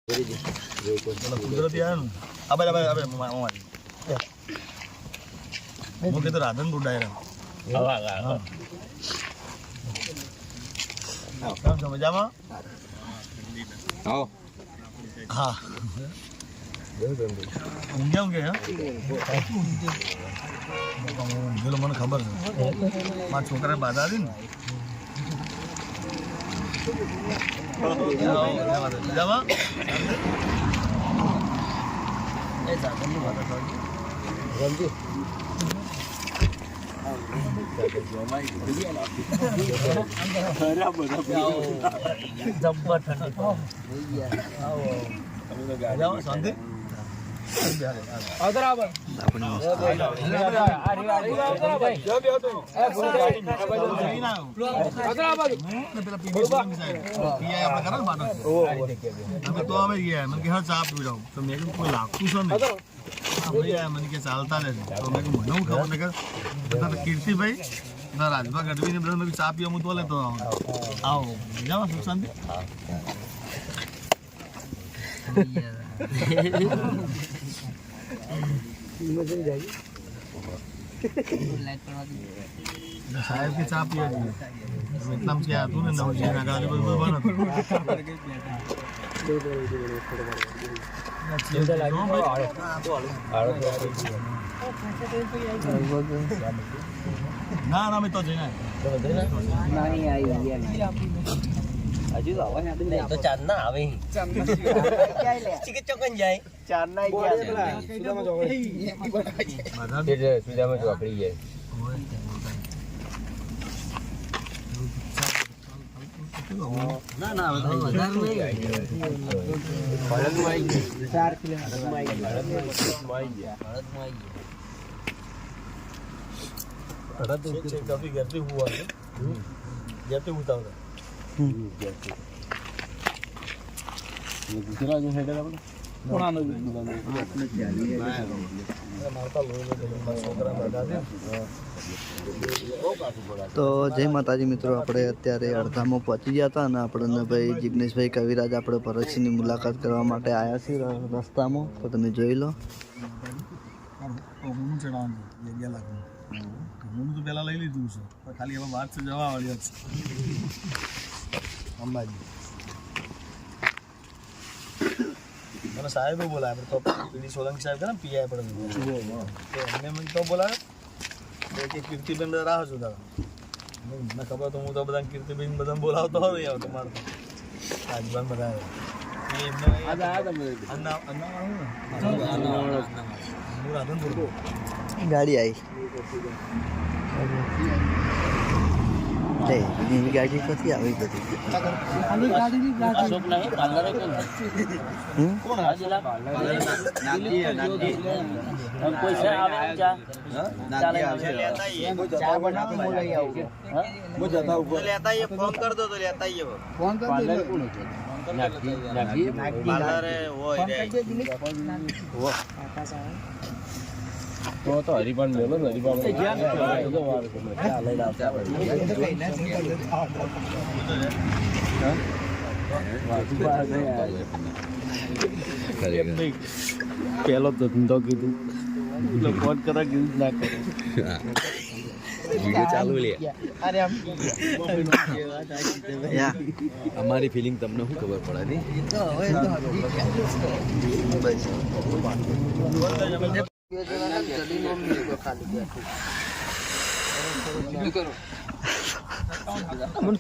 કુદરતી આવ્યા ને હું કીધું રાધનપુર ડાયરા કેમ છો મજામાં? હા ઊંઘ્યા ઊંઘે ઊંઘેલો મને ખબર છે મારા છોકરાને બાધા હતી ને મજામાં શાંતિ મને કે ચાલતા રહે તો મેં મને ખબર ને કીર્તિભાઈ રાજભા ગઢવી ને ચા પીવા હું તો લેતો આવો મજામાં સુખ શાંતિ साहेब की चा पिया वियतनाम से आया तू ने नवजी ना गाली बराबर बना ना ना मैं तो जैना नहीं आई हजू तो आवे नहीं तो चांद ना आवे चांद ना चिके चौकन जाए चांद ना क्या सुदामा चौकड़ी फिर सुदामा चौकड़ी है ना ना हजार में भारत में आई 4 किलोमीटर में आई भारत में आई भारत में काफी गर्मी हुआ है जाते होता है ये दूसरा जो हेडर है पुराना તો જય માતાજી મિત્રો, આપણે અત્યારે અડધામાં પહોંચી ગયા હતા અને આપણને ભાઈ જિગ્નેશભાઈ કવિરાજ આપણે ભરતસિંહની મુલાકાત કરવા માટે આવ્યા છીએ રસ્તામાં, તો તમે જોઈ લો. હું તો પહેલાં લઈ લીધું છે ખાલી હવે વાત છે જવા વાળી છે અંબાજી. મને સાહેબ બોલાય આપણે તો પીડી સોલંકી સાહેબ છે ને પીઆઈ પડે તો એમને મને તો બોલાવે કે કીર્તિબેન રાહ છું તારા મને ખબર તો હું તો બધા કીર્તિબેન બધા બોલાવતો હોય યાર તમારે રાજભાન બધા રાધનપુર ગાડી આવી એવી ગાડી ક્યાંથી આવી બધી ફોન કર દો તો લેતા ફોન તો હરિપાન મેલો ને હરિપાન પેલો ધંધો કીધું એટલે ફોન કરે કીધું ના કરે વિડિયો ચાલુ લે. અમારી ફિલિંગ તમને શું ખબર પડે ને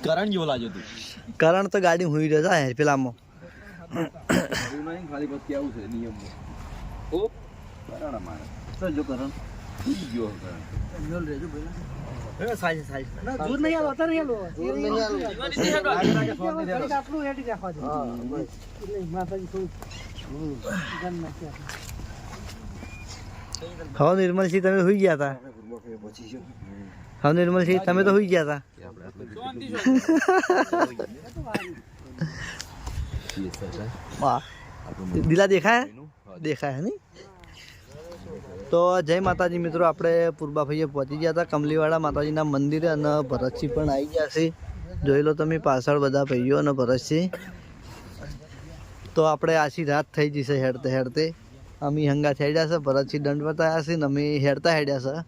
કરણ જેવો લાગ્યો તું. કરણ તો ગાડી હુઈ રહ્યો છે પેલામાં ખાલી પછી આવું છે નિયમમાં ઓ કરણ મારે જો કરણ ગયો દૂધ નહીં આવો અત્યારે નહીં આવો. હવે નિર્મલસિંહ તમે હોઈ ગયા હતા. હવે નિર્મલસિંહ તમે તો હોઈ ગયા હતા. દિલા દેખાય દેખાય નહીં. તો જય માતાજી મિત્રો, આપણે પૂર્બાભાઈએ પહોંચી ગયા હતા કમલીવાળા માતાજીના મંદિરે અને ભરતસિંહ પણ આવી ગયા છે. જોઈ લો તમે પાછળ બધા ભાઈઓ અને ભરતસિંહ. તો આપણે આછી રાત થઈ જશે હેડતે હેડતે અમે હંગા હેડ્યા છે ભરતસિંહ દંડ બતાવ્યા છે ને અમે હેડતા હેડ્યા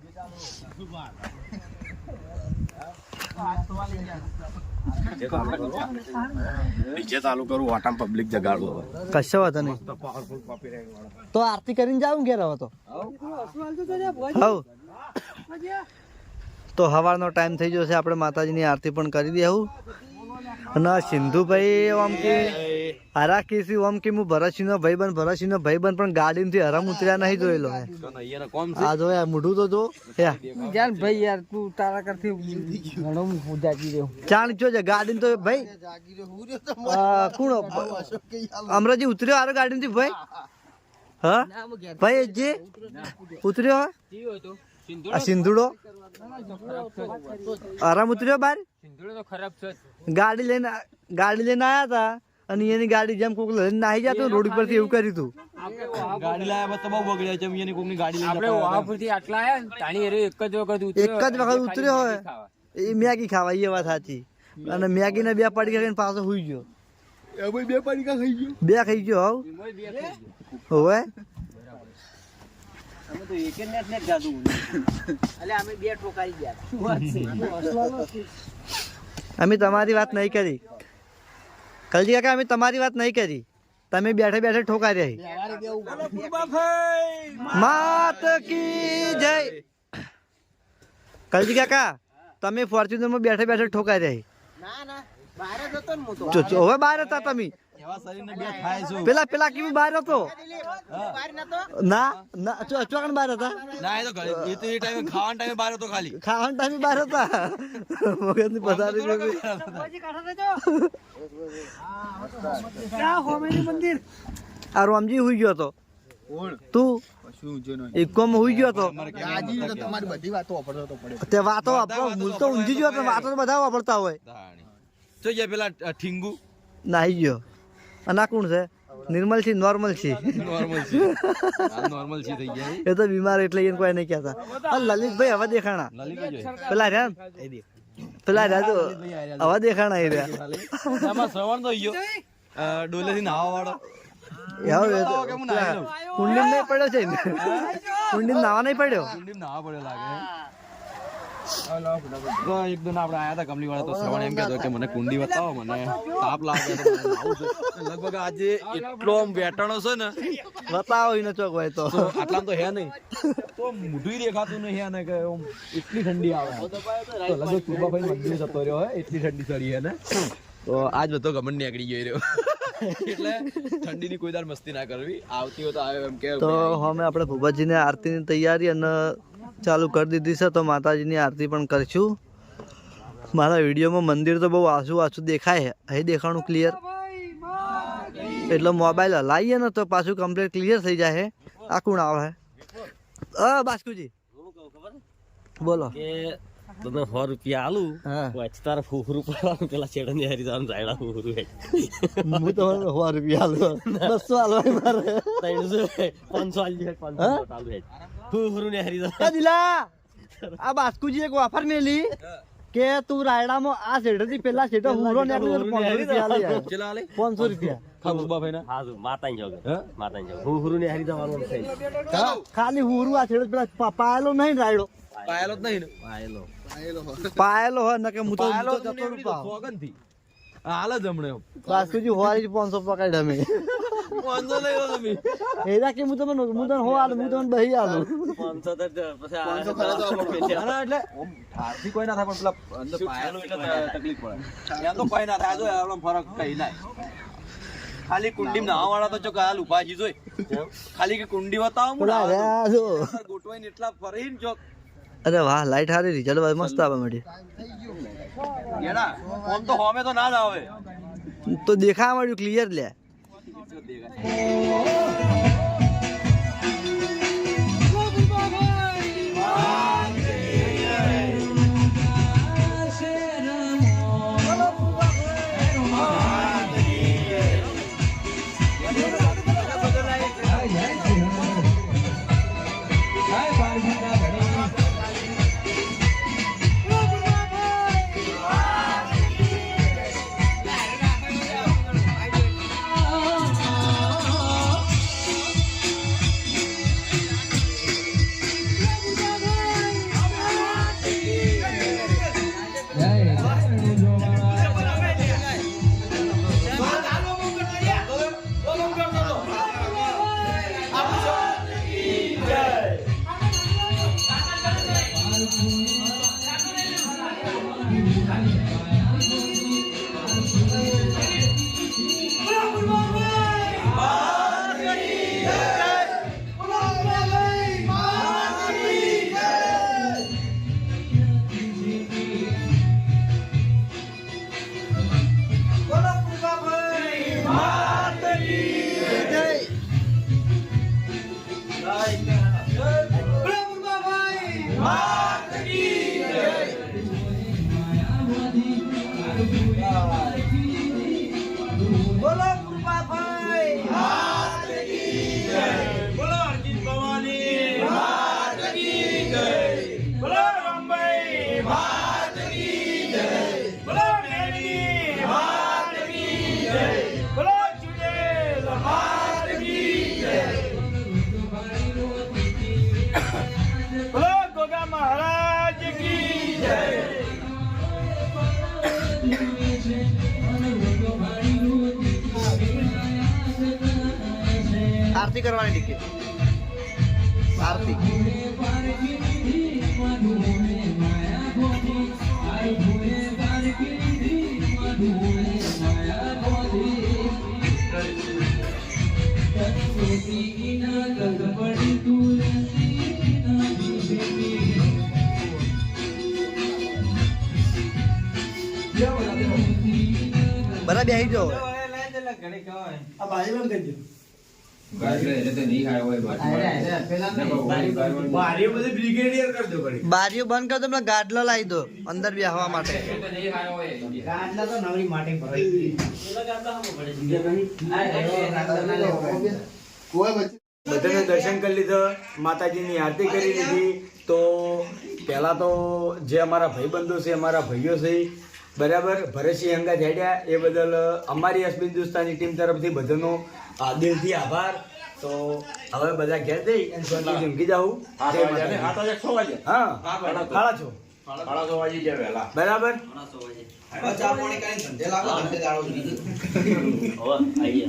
નીચે ચાલુ કરું વાટામ પબ્લિક જગાડવું છે કશો વાતો નહીં તો આરતી કરીને જાઉં ઘેર હવે તો તો સવારનો ટાઈમ થઈ ગયો છે આપણે માતાજીની આરતી પણ કરી દેવું અને સિંધુભાઈ આમ કે હરા કેસી આમ કે હું ભરતસિંહનો ભાઈબંધ પણ ગાડીમાંથી હરામ ઉતર્યા નહીં જોયેલો હે આ જો યાર મોઢું તો જો જાન ભાઈ યાર તું તારા કરતી ઘણો જાગી રહ્યો ચાણ જો છે ગાડી તો ભાઈ કોણ અમરાજી ઉતર્યો આરો ગાડી ભાઈ હા ભાઈ જે ઉતર્યો આ સિંધુડો આરામ ઉતર્યો બાર ગાડી લઈને આયા હતા અને એની ગાડી જેમ કોક લઈને નાહી જતો રોડ ઉપરથી એવું કર્યું હતું ગાડી લાયા તો બહુ બગડ્યા છે એની કોકની ગાડી આપણે વાવાપુરથી આટલા આયા ને તાણી એક જ વખત ઉતર્યો હોય એ મેગી ખાવા એ વાત સાચી અને મેગી ને 2 પડીકા ખાઈને પાછો હુઈ ગયો બે ખાઈ ગયો હવે અમે તમારી વાત નહીં કરી કલજી કાકા અમે તમારી વાત નહીં કરી તમે બેઠે બેઠે ઠોકાર્યા માત કી જય કલજી કાકા તમે ફોર્ચ્યુનર માં બેઠે બેઠે ઠોકાર્યા હવે બહાર હતા તમે પેલા કેવું બહાર હતો ના ચોકણ બહાર હતા ખાવાના ટાઈમે બહાર હતા મગજની પથારી આ રામજી હુઈ ગયો હતો તું ઇકોમાં હુઈ ગયો હતો તે વાતો મૂળ તો ઊંઘી ગયો હતો વાતો બધા વાપરતા હોય પેલા ઠીંગુ નાહી ગયો અને આ કોણ છે નિર્મલ છે નોર્મલ છે એ તો બીમાર એટલે એને કોઈ નહીં કહેતા લલિતભાઈ હવે દેખાણા પેલા રહ્યા તો હવે દેખાણા એ રહ્યા શ્રવણ તો ગયો ડોલે થી નાવા વાળો કુંડી નહીં પડ્યો છે કુંડી નાવા નહીં પડ્યો નાવા પડ્યો લાગે એક દિન આપણે આયા હતા કમલી વાળા તો શ્રવણ એમ કહેતો કે મને કુંડી બતાવો મને તાપ લાગે લગભગ આજે એટલો આમ વેટાણો છે ને બતાવો એને ચોક હોય તો આટલા તો હે નહીં તો મોઢું દેખાતું નહીં હે ને કે એટલી ઠંડી આવે તો લગભગ પૂર્વાભાઈ મંદિર જતો રહ્યો હોય એટલી ઠંડી ચડી હે ને તો આજ બધો ગમન નીકળી ગયો રહ્યો એટલે ઠંડીની કોઈ દાર મસ્તી ના કરવી આવતી હોય તો આવે એમ કે તો અમે આપણે ભૂપાજીને આરતીની તૈયારી અને ચાલુ કરી દીધી છે તો માતાજીની આરતી પણ કરીશું મારા વિડીયોમાં મંદિર તો બહુ આછું દેખાય અહીં દેખાણું ક્લિયર એટલે મોબાઈલ હલાવીએ ને તો પાછું કમ્પ્લીટ ક્લિયર થઈ જાય આ કોણ આવે બાસ્કુજી બોલો તમે 100 રૂપિયા આલું પછી તારા ફૂફરું પડવાનું પેલા ચેડા ને હરી જવાનું જાયડા ફૂફરું હું તો 100 રૂપિયા આલું 200 આલવાય મારે 300 500 આલી 500 આલુ હે ફૂફરું ને હરી જવાનું દિલા આ બાસ્કુજી એક ઓફર મેલી કે તું રાયડામાં આ શેઠથી પેલા શેઠો હુરો ને 500 રૂપિયા લે 500 રૂપિયા ખાબુબા ભાઈ હા માતાની જોગ ફૂફરું ને હરી જવાનું છે ખાલી હુરું આ શેઠ પેલા પાયેલો નહીં રાયડો પાયેલો જ નહીં પાયેલો હોય ને કે હું તો જતો રૂપા સોગંદથી હાલ જ હમણે બાસ્કુજી હોવારી 500 પકડ અમે 500 લઈ લો તમે એરા કે હું તમને હો આલું હું તમને બહી આલું 500 તો પછી 500 ખરા તો એટલે ઠારથી કોઈ ના થાય પણ પેલા અંદર પાયેલો એટલે તકલીફ પડે ત્યાં તો કોઈ ના થાય જો આપણો ફરક કઈ ના ખાલી કુંડી નાવા વાળા તો ચોક હાલ ઉભા જી જોઈ ખાલી કે કુંડી બતાવો ગોટવાઈને એટલા ફરીને ચોક અરે વાહ લાઈટ હારી રિઝલ્ટ મસ્ત આવે મળી એડા ફોન તો હોમે તો ના જ આવે તો દેખાવા મળ્યું ક્લિયર લે બોલો કૃપાભાઈ બોલો અર્જિત ભવાની માત કી જય બોલો રામભાઈ માત કી જય બોલો મેરી માત કી જય બોલો ચુડેલ માત કી જય બોલો ગોગા મહારાજ કી જય આરતી કરવાની ટિકિટ આરતી બધા બેસી જાઓ બારીઓ બંધ કર દો પેલા ગાડલો લાવી દો અંદર બેસવા માટે બધાને દર્શન કરી લીધા માતાજીની આરતી કરી લીધી તો પહેલા તો જે અમારા ભાઈબંધો છે અમારા ભાઈઓ છે બરાબર ભરતસિંહ અંગા જાડ્યા એ બદલ અમારી અસ્મિન હિન્દુસ્તાની ટીમ તરફથી બધાનો દિલથી આભાર તો હવે બધા ઘેર જઈ અને શાંતિથી ઊંઘી જાઉં બરાબર હવે આઈએ